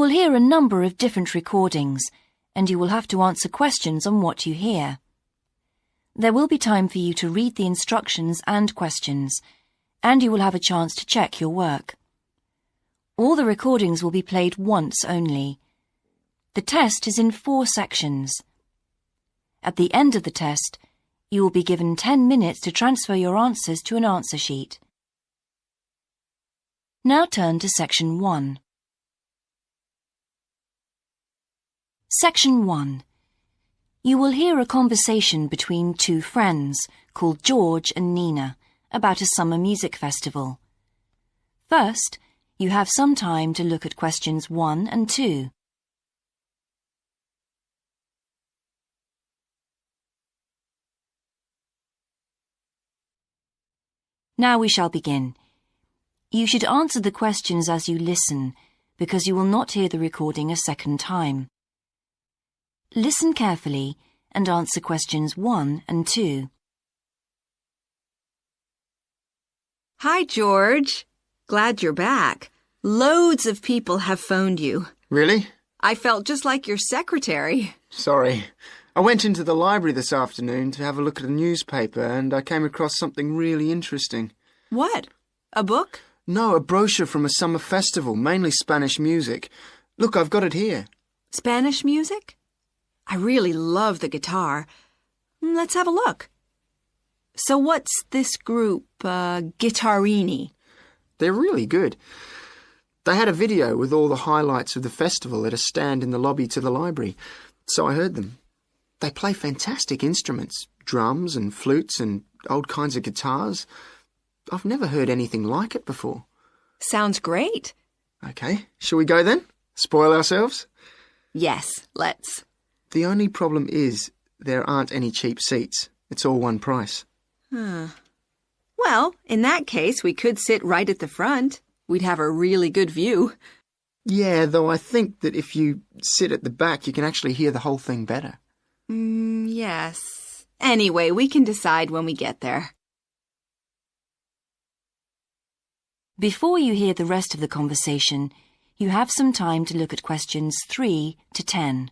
will hear a number of different recordings, and you will have to answer questions on what you hear. There will be time for you to read the instructions and questions, and you will have a chance to check your work. All the recordings will be played once only. The test is in 4 sections. At the end of the test, you will be given 10 minutes to transfer your answers to an answer sheet. Now turn to Section 1. Section 1. You will hear a conversation between 2 friends called George and Nina about a summer music festival. First, you have some time to look at questions 1 and 2. Now we shall begin. You should answer the questions as you listen, because you will not hear the recording a second time. Listen carefully and answer questions 1 and 2. Hi, George. Glad you're back. Loads of people have phoned you. Really? I felt just like your secretary. Sorry. I went into the library this afternoon to have a look at a newspaper and I came across something really interesting. What? A book? No, a brochure from a summer festival, mainly Spanish music. Look, I've got it here. Spanish music? I really love the guitar. Let's have a look. So what's this group, Guittarini? They're really good. They had a video with all the highlights of the festival at a stand in the lobby to the library, so I heard them. They play fantastic instruments, drums and flutes and old kinds of guitars. I've never heard anything like it before. Sounds great. Okay, shall we go then? Spoil ourselves? Yes, let's. The only problem is there aren't any cheap seats. It's all one price. Well, in that case, we could sit right at the front. We'd have a really good view. Yeah, though I think that if you sit at the back, you can actually hear the whole thing better. Yes. Anyway, we can decide when we get there. Before you hear the rest of the conversation, you have some time to look at questions 3 to 10.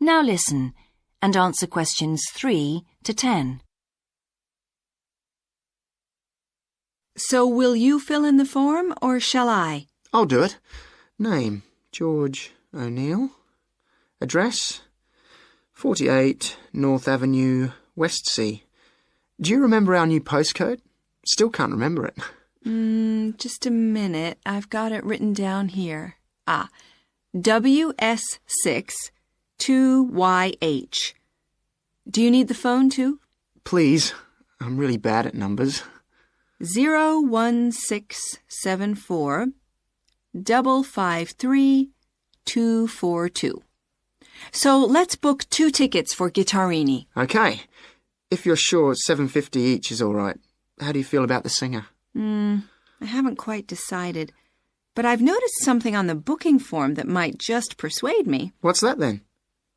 Now listen and answer questions 3 to 10. So will you fill in the form, or shall I? I'll do it. Name, George O'Neill. Address, 48 North Avenue, Westsea. Do you remember our new postcode? Still can't remember it. Just a minute. I've got it written down here. WS6 2YH. Do you need the phone too? Please. I'm really bad at numbers. 01674 553 242. So let's book 2 tickets for Guittarini. Okay. If you're sure $7.50 each is all right. How do you feel about the singer? I haven't quite decided. But I've noticed something on the booking form that might just persuade me. What's that then?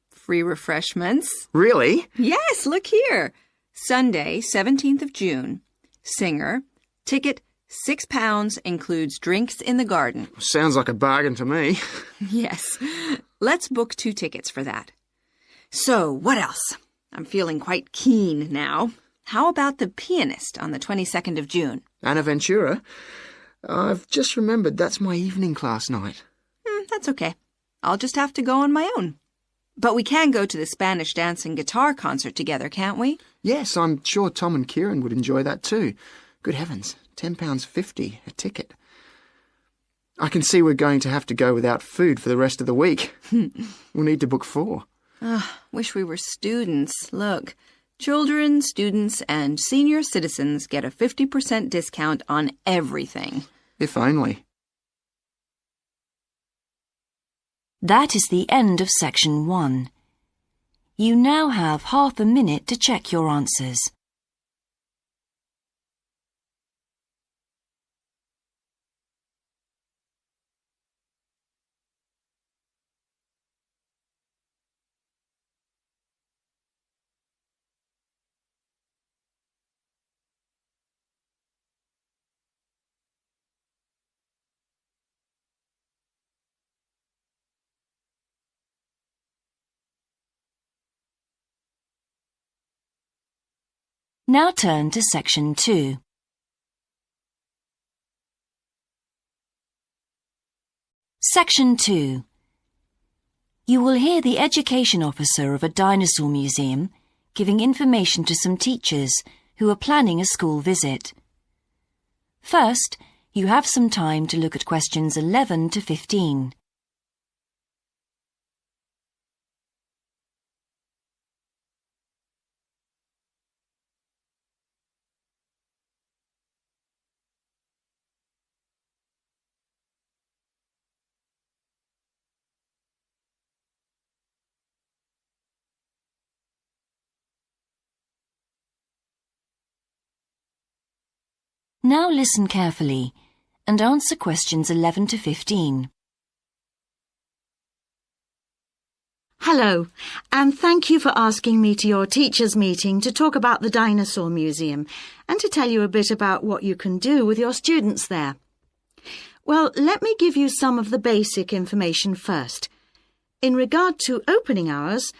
Free refreshments. Really? Yes, look here. Sunday, 17th of June. Singer. Ticket, £6, includes drinks in the garden. Sounds like a bargain to me. Yes. Let's book 2 tickets for that. So, what else? I'm feeling quite keen now. How about the pianist on the 22nd of June? Anna Ventura? I've just remembered that's my evening class night. That's okay. I'll just have to go on my own. But we can go to the Spanish dance and guitar concert together, can't we? Yes, I'm sure Tom and Kieran would enjoy that too. Good heavens, £10.50 a ticket. I can see we're going to have to go without food for the rest of the week. We'll need to book 4. Wish we were students. Look, children, students, and senior citizens get a 50% discount on everything. If only. That is the end of Section 1. You now have half a minute to check your answers. Now turn to Section 2. Section 2. You will hear the education officer of a dinosaur museum giving information to some teachers who are planning a school visit. First, you have some time to look at questions 11 to 15. Now listen carefully and answer questions 11 to 15. Hello, and thank you for asking me to your teachers' meeting to talk about the Dinosaur Museum and to tell you a bit about what you can do with your students there. Well, let me give you some of the basic information first. In regard to opening hours,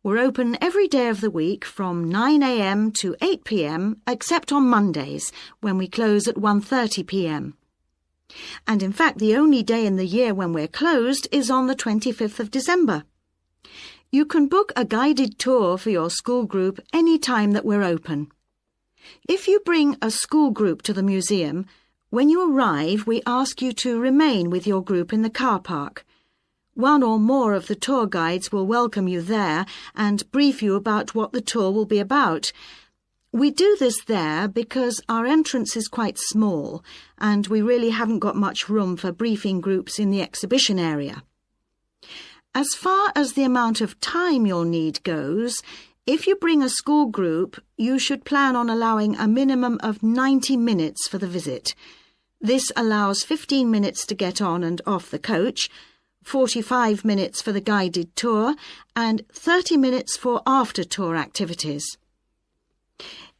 we're open every day of the week from 9 a.m. to 8 p.m. except on Mondays, when we close at 1:30 p.m. And in fact, the only day in the year when we're closed is on the 25th of December. You can book a guided tour for your school group any time that we're open. If you bring a school group to the museum, when you arrive, we ask you to remain with your group in the car park. One or more of the tour guides will welcome you there and brief you about what the tour will be about. We do this there because our entrance is quite small and we really haven't got much room for briefing groups in the exhibition area. As far as the amount of time you'll need goes, if you bring a school group, you should plan on allowing a minimum of 90 minutes for the visit. This allows 15 minutes to get on and off the coach, 45 minutes for the guided tour, and 30 minutes for after-tour activities.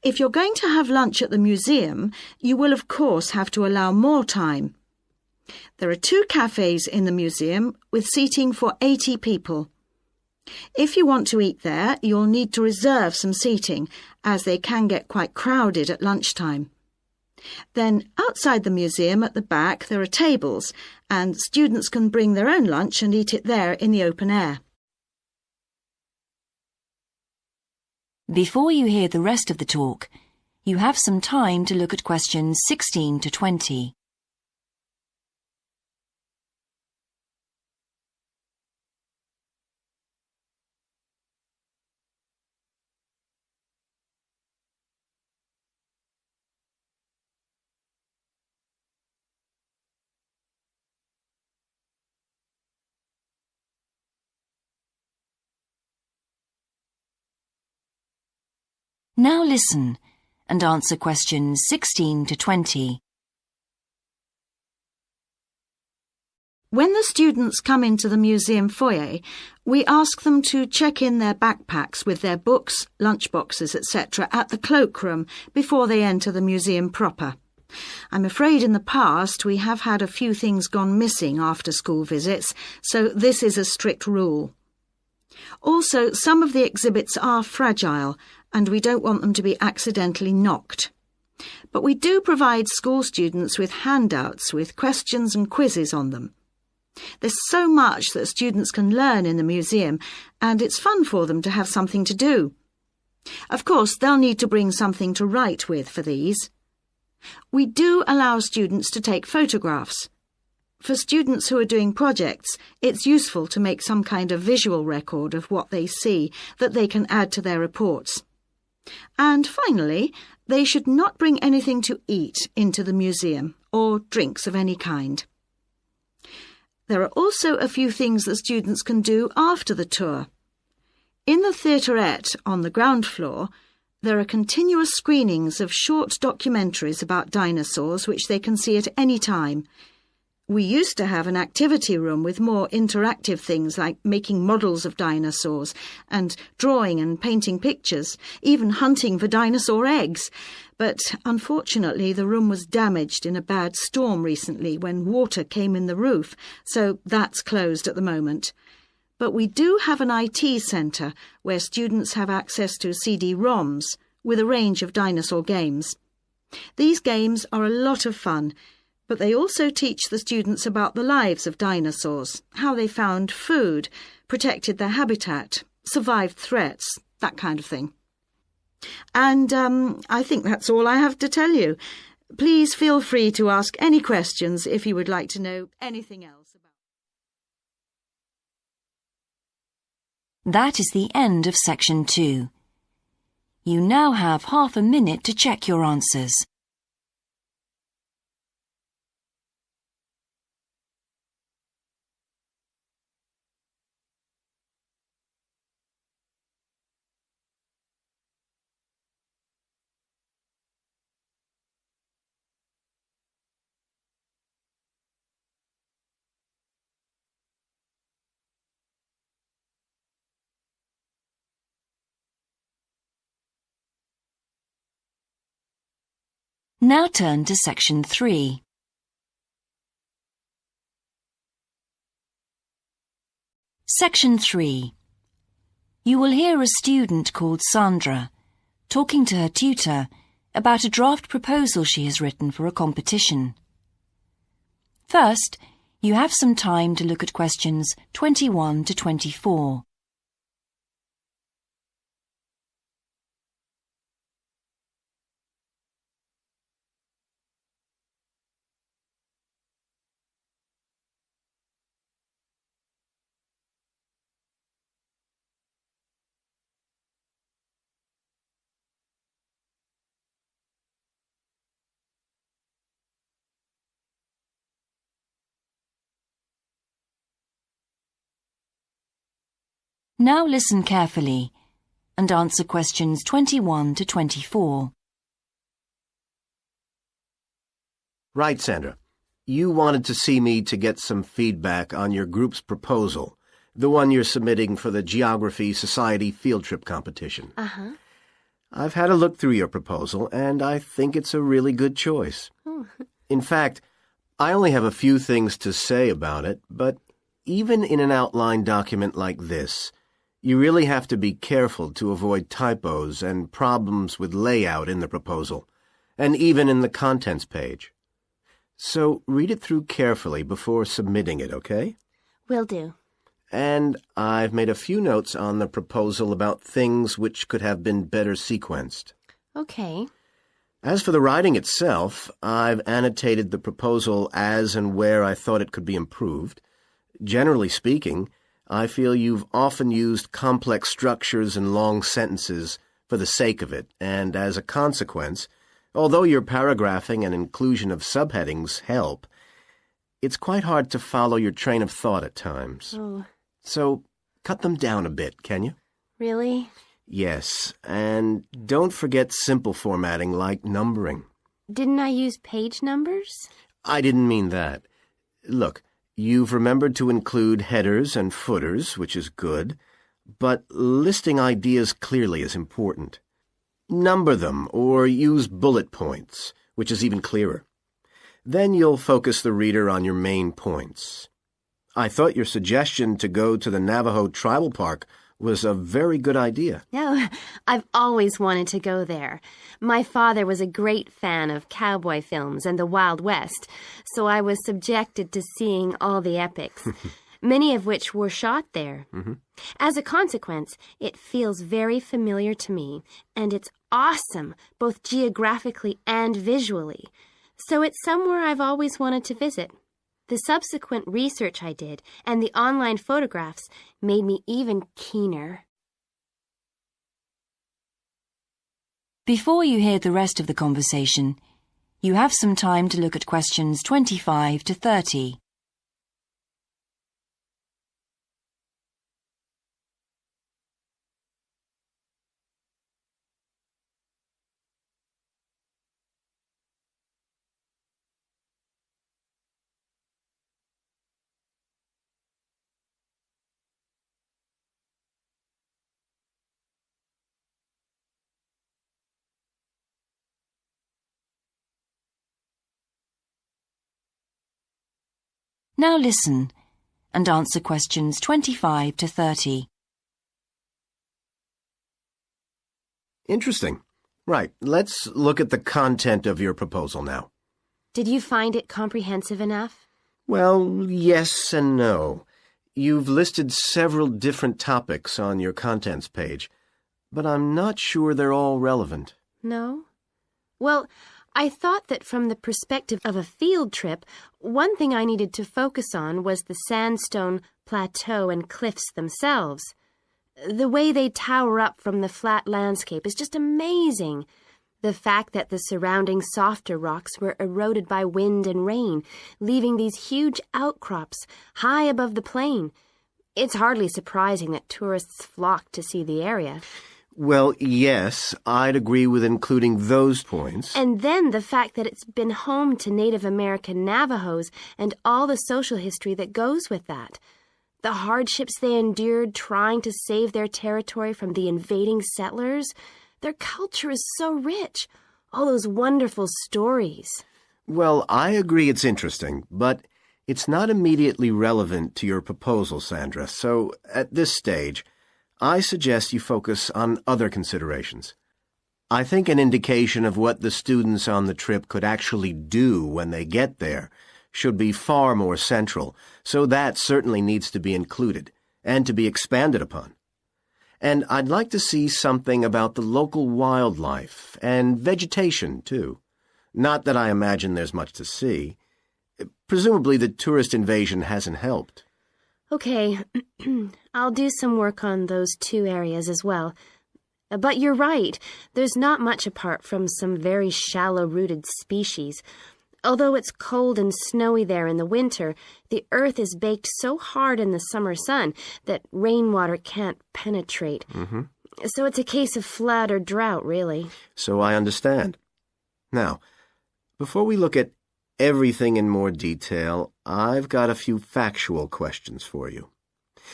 If you're going to have lunch at the museum, you will of course have to allow more time. There are 2 cafes in the museum with seating for 80 people. If you want to eat there, you'll need to reserve some seating, as they can get quite crowded at lunchtime. Then, outside the museum at the back, there are tables, and students can bring their own lunch and eat it there in the open air. Before you hear the rest of the talk, you have some time to look at questions 16 to 20. Now listen and answer questions 16 to 20. When the students come into the museum foyer, we ask them to check in their backpacks with their books, lunchboxes, etc. at the cloakroom before they enter the museum proper. I'm afraid in the past we have had a few things gone missing after school visits, so this is a strict rule. Also, some of the exhibits are fragile, and we don't want them to be accidentally knocked. But we do provide school students with handouts with questions and quizzes on them. There's so much that students can learn in the museum, and it's fun for them to have something to do. Of course, they'll need to bring something to write with for these. We do allow students to take photographs. For students who are doing projects, it's useful to make some kind of visual record of what they see that they can add to their reports. And finally, they should not bring anything to eat into the museum or drinks of any kind. There are also a few things that students can do after the tour. In the theaterette on the ground floor, there are continuous screenings of short documentaries about dinosaurs which they can see at any time. We used to have an activity room with more interactive things like making models of dinosaurs and drawing and painting pictures, even hunting for dinosaur eggs. But unfortunately, the room was damaged in a bad storm recently when water came in the roof, so that's closed at the moment. But we do have an IT centre where students have access to CD-ROMs with a range of dinosaur games. These games are a lot of fun, but they also teach the students about the lives of dinosaurs, how they found food, protected their habitat, survived threats, that kind of thing. And I think that's all I have to tell you. Please feel free to ask any questions if you would like to know anything else about. That is the end of Section 2. You now have half a minute to check your answers. Now turn to Section 3. Section 3. You will hear a student called Sandra talking to her tutor about a draft proposal she has written for a competition. First, you have some time to look at questions 21 to 24. Now listen carefully and answer questions 21 to 24. Right, Sandra. You wanted to see me to get some feedback on your group's proposal, the one you're submitting for the Geography Society field trip competition. Uh-huh. I've had a look through your proposal, and I think it's a really good choice. Oh. In fact, I only have a few things to say about it, but even in an outline document like this, you really have to be careful to avoid typos and problems with layout in the proposal, and even in the contents page. So read it through carefully before submitting it, okay? Will do. And I've made a few notes on the proposal about things which could have been better sequenced. Okay. As for the writing itself, I've annotated the proposal as and where I thought it could be improved. Generally speaking, I feel you've often used complex structures and long sentences for the sake of it, and as a consequence, although your paragraphing and inclusion of subheadings help, it's quite hard to follow your train of thought at times. Oh. So, cut them down a bit, can you? Really? Yes, and don't forget simple formatting like numbering. Didn't I use page numbers? I didn't mean that. Look, you've remembered to include headers and footers, which is good, but listing ideas clearly is important. Number them or use bullet points, which is even clearer. Then you'll focus the reader on your main points. I thought your suggestion to go to the Navajo Tribal Park was a very good idea. No, I've always wanted to go there. My father was a great fan of cowboy films and the Wild West, so I was subjected to seeing all the epics, many of which were shot there. Mm-hmm. As a consequence, it feels very familiar to me, and it's awesome, both geographically and visually. So it's somewhere I've always wanted to visit. The subsequent research I did and the online photographs made me even keener. Before you hear the rest of the conversation, you have some time to look at questions 25 to 30. Now listen and answer questions 25 to 30. Interesting. Right, let's look at the content of your proposal now. Did you find it comprehensive enough? Well, yes and no. You've listed several different topics on your contents page, but I'm not sure they're all relevant. No? Well, I thought that from the perspective of a field trip, one thing I needed to focus on was the sandstone plateau and cliffs themselves. The way they tower up from the flat landscape is just amazing. The fact that the surrounding softer rocks were eroded by wind and rain, leaving these huge outcrops high above the plain. It's hardly surprising that tourists flock to see the area. Well, yes, I'd agree with including those points. And then the fact that it's been home to Native American Navajos and all the social history that goes with that. The hardships they endured trying to save their territory from the invading settlers. Their culture is so rich. All those wonderful stories. Well, I agree it's interesting, but it's not immediately relevant to your proposal, Sandra. So, at this stage, I suggest you focus on other considerations. I think an indication of what the students on the trip could actually do when they get there should be far more central, so that certainly needs to be included and to be expanded upon. And I'd like to see something about the local wildlife and vegetation, too. Not that I imagine there's much to see. Presumably the tourist invasion hasn't helped. Okay, I'll do some work on those two areas as well. But you're right, there's not much apart from some very shallow-rooted species. Although it's cold and snowy there in the winter, the earth is baked so hard in the summer sun that rainwater can't penetrate. So it's a case of flood or drought, really. So I understand. Now, before we look at everything in more detail, I've got a few factual questions for you.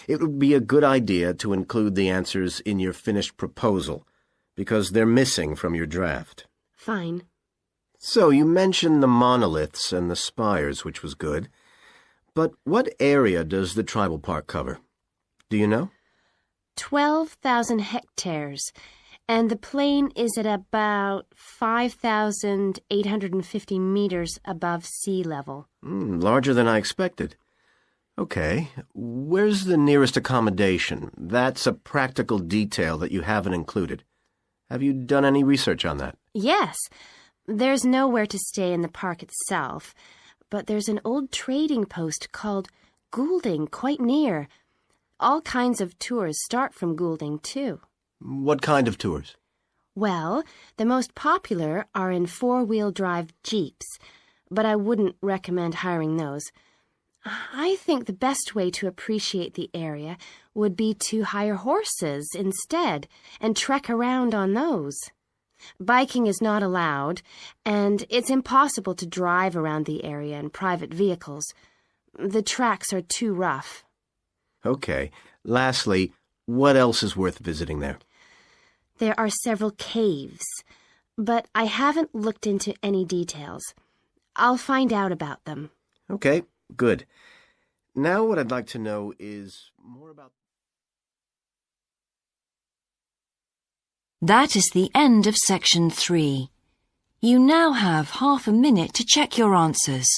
It would be a good idea to include the answers in your finished proposal, because they're missing from your draft. Fine. So you mentioned the monoliths and the spires, which was good. But what area does the tribal park cover? Do you know? 12,000 hectares, and the plain is at about 5,850 meters above sea level. Larger than I expected. Okay, where's the nearest accommodation? That's a practical detail that you haven't included. Have you done any research on that? Yes. There's nowhere to stay in the park itself, but there's an old trading post called Goulding quite near. All kinds of tours start from Goulding, too. What kind of tours? Well, the most popular are in four-wheel drive Jeeps, but I wouldn't recommend hiring those. I think the best way to appreciate the area would be to hire horses instead and trek around on those. Biking is not allowed, and it's impossible to drive around the area in private vehicles. The tracks are too rough. Okay. Lastly, what else is worth visiting there? There are several caves, but I haven't looked into any details. I'll find out about them. Okay, good. Now what I'd like to know is more about... That is the end of section 3. You now have half a minute to check your answers.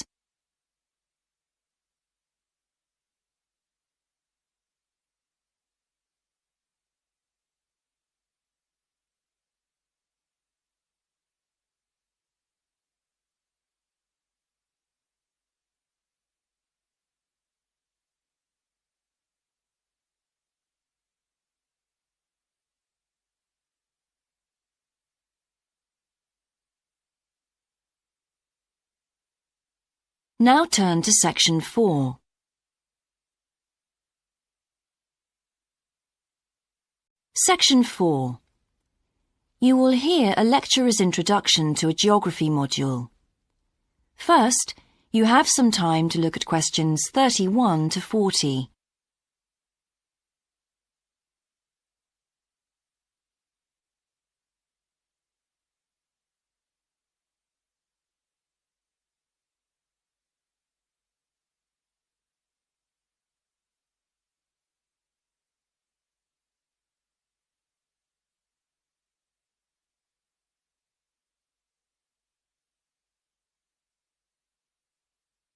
Now turn to section 4. Section 4. You will hear a lecturer's introduction to a geography module. First, you have some time to look at questions 31 to 40.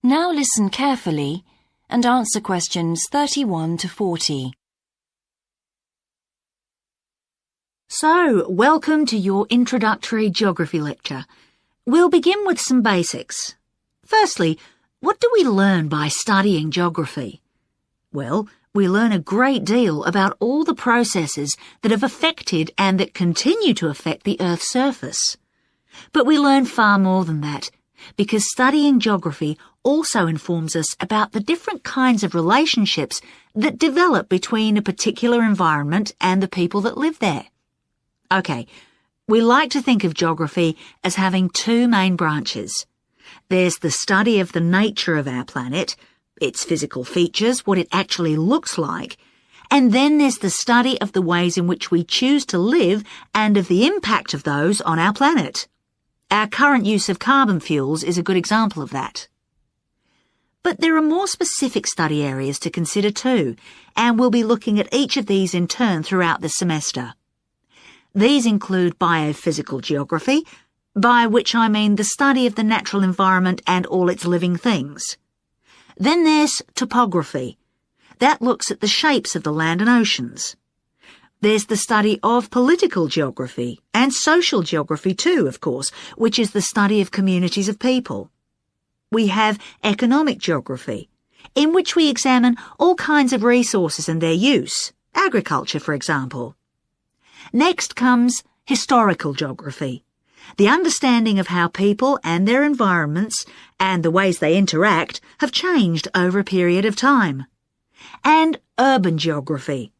Now listen carefully and answer questions 31 to 40. So, welcome to your introductory geography lecture. We'll begin with some basics. Firstly, what do we learn by studying geography? Well, we learn a great deal about all the processes that have affected and that continue to affect the Earth's surface. But we learn far more than that, because studying geography also informs us about the different kinds of relationships that develop between a particular environment and the people that live there. Okay, we like to think of geography as having two main branches. There's the study of the nature of our planet, its physical features, what it actually looks like, and then there's the study of the ways in which we choose to live and of the impact of those on our planet. Our current use of carbon fuels is a good example of that. But there are more specific study areas to consider too, and we'll be looking at each of these in turn throughout the semester. These include biophysical geography, by which I mean the study of the natural environment and all its living things. Then there's topography. That looks at the shapes of the land and oceans. There's the study of political geography, and social geography too, of course, which is the study of communities of people. We have economic geography, in which we examine all kinds of resources and their use, agriculture, for example. Next comes historical geography, the understanding of how people and their environments and the ways they interact have changed over a period of time. And urban geography,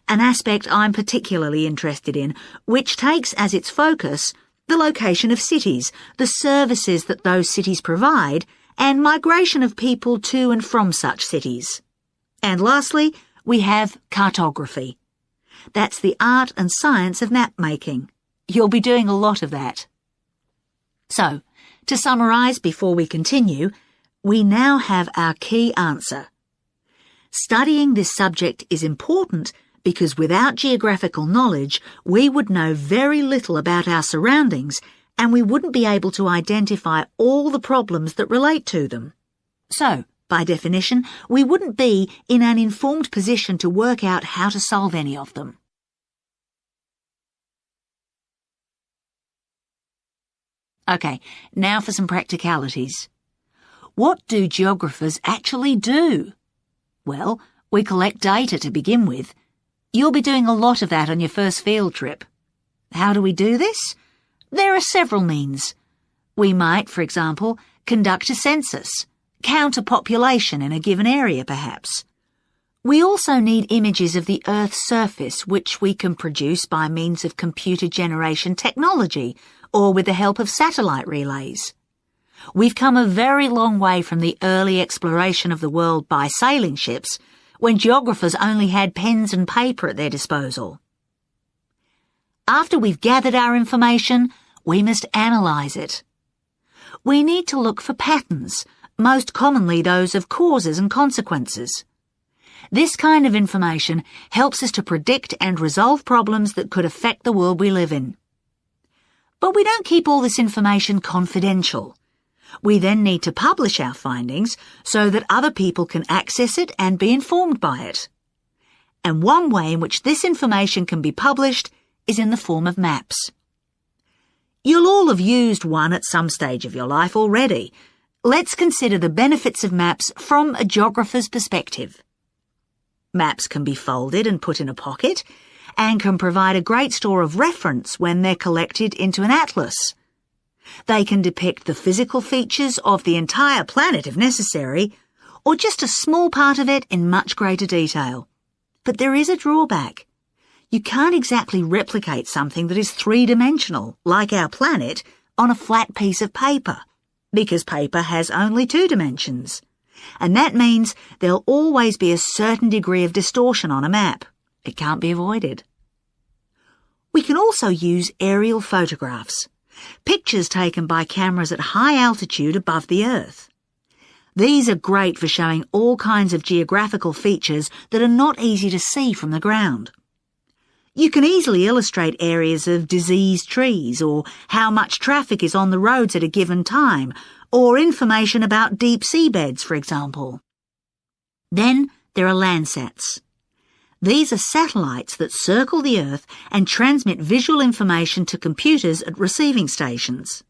an aspect I'm particularly interested in, which takes as its focus the location of cities, the services that those cities provide, and migration of people to and from such cities. And lastly, we have cartography. That's the art and science of map making. You'll be doing a lot of that. So, to summarise before we continue, we now have our key answer. Studying this subject is important because without geographical knowledge, we would know very little about our surroundings and we wouldn't be able to identify all the problems that relate to them. So, by definition, we wouldn't be in an informed position to work out how to solve any of them. Okay, now for some practicalities. What do geographers actually do? Well, we collect data to begin with. You'll be doing a lot of that on your first field trip. How do we do this? There are several means. We might, for example, conduct a census, count a population in a given area perhaps. We also need images of the Earth's surface which we can produce by means of computer generation technology or with the help of satellite relays. We've come a very long way from the early exploration of the world by sailing ships, when geographers only had pens and paper at their disposal. After we've gathered our information, we must analyse it. We need to look for patterns, most commonly those of causes and consequences. This kind of information helps us to predict and resolve problems that could affect the world we live in. But we don't keep all this information confidential. We then need to publish our findings so that other people can access it and be informed by it. And one way in which this information can be published is in the form of maps. You'll all have used one at some stage of your life already. Let's consider the benefits of maps from a geographer's perspective. Maps can be folded and put in a pocket, and can provide a great store of reference when they're collected into an atlas. They can depict the physical features of the entire planet if necessary, or just a small part of it in much greater detail. But there is a drawback. You can't exactly replicate something that is three-dimensional, like our planet, on a flat piece of paper, because paper has only 2 dimensions. And that means there'll always be a certain degree of distortion on a map. It can't be avoided. We can also use aerial photographs, pictures taken by cameras at high altitude above the Earth. These are great for showing all kinds of geographical features that are not easy to see from the ground. You can easily illustrate areas of diseased trees, or how much traffic is on the roads at a given time, or information about deep seabeds, for example. Then there are Landsats. These are satellites that circle the Earth and transmit visual information to computers at receiving stations.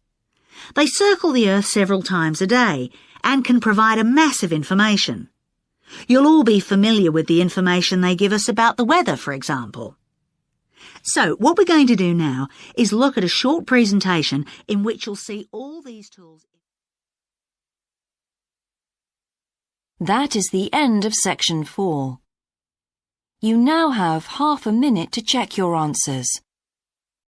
They circle the Earth several times a day and can provide a massive information. You'll all be familiar with the information they give us about the weather, for example. So, what we're going to do now is look at a short presentation in which you'll see all these tools. That is the end of section 4. You now have half a minute to check your answers.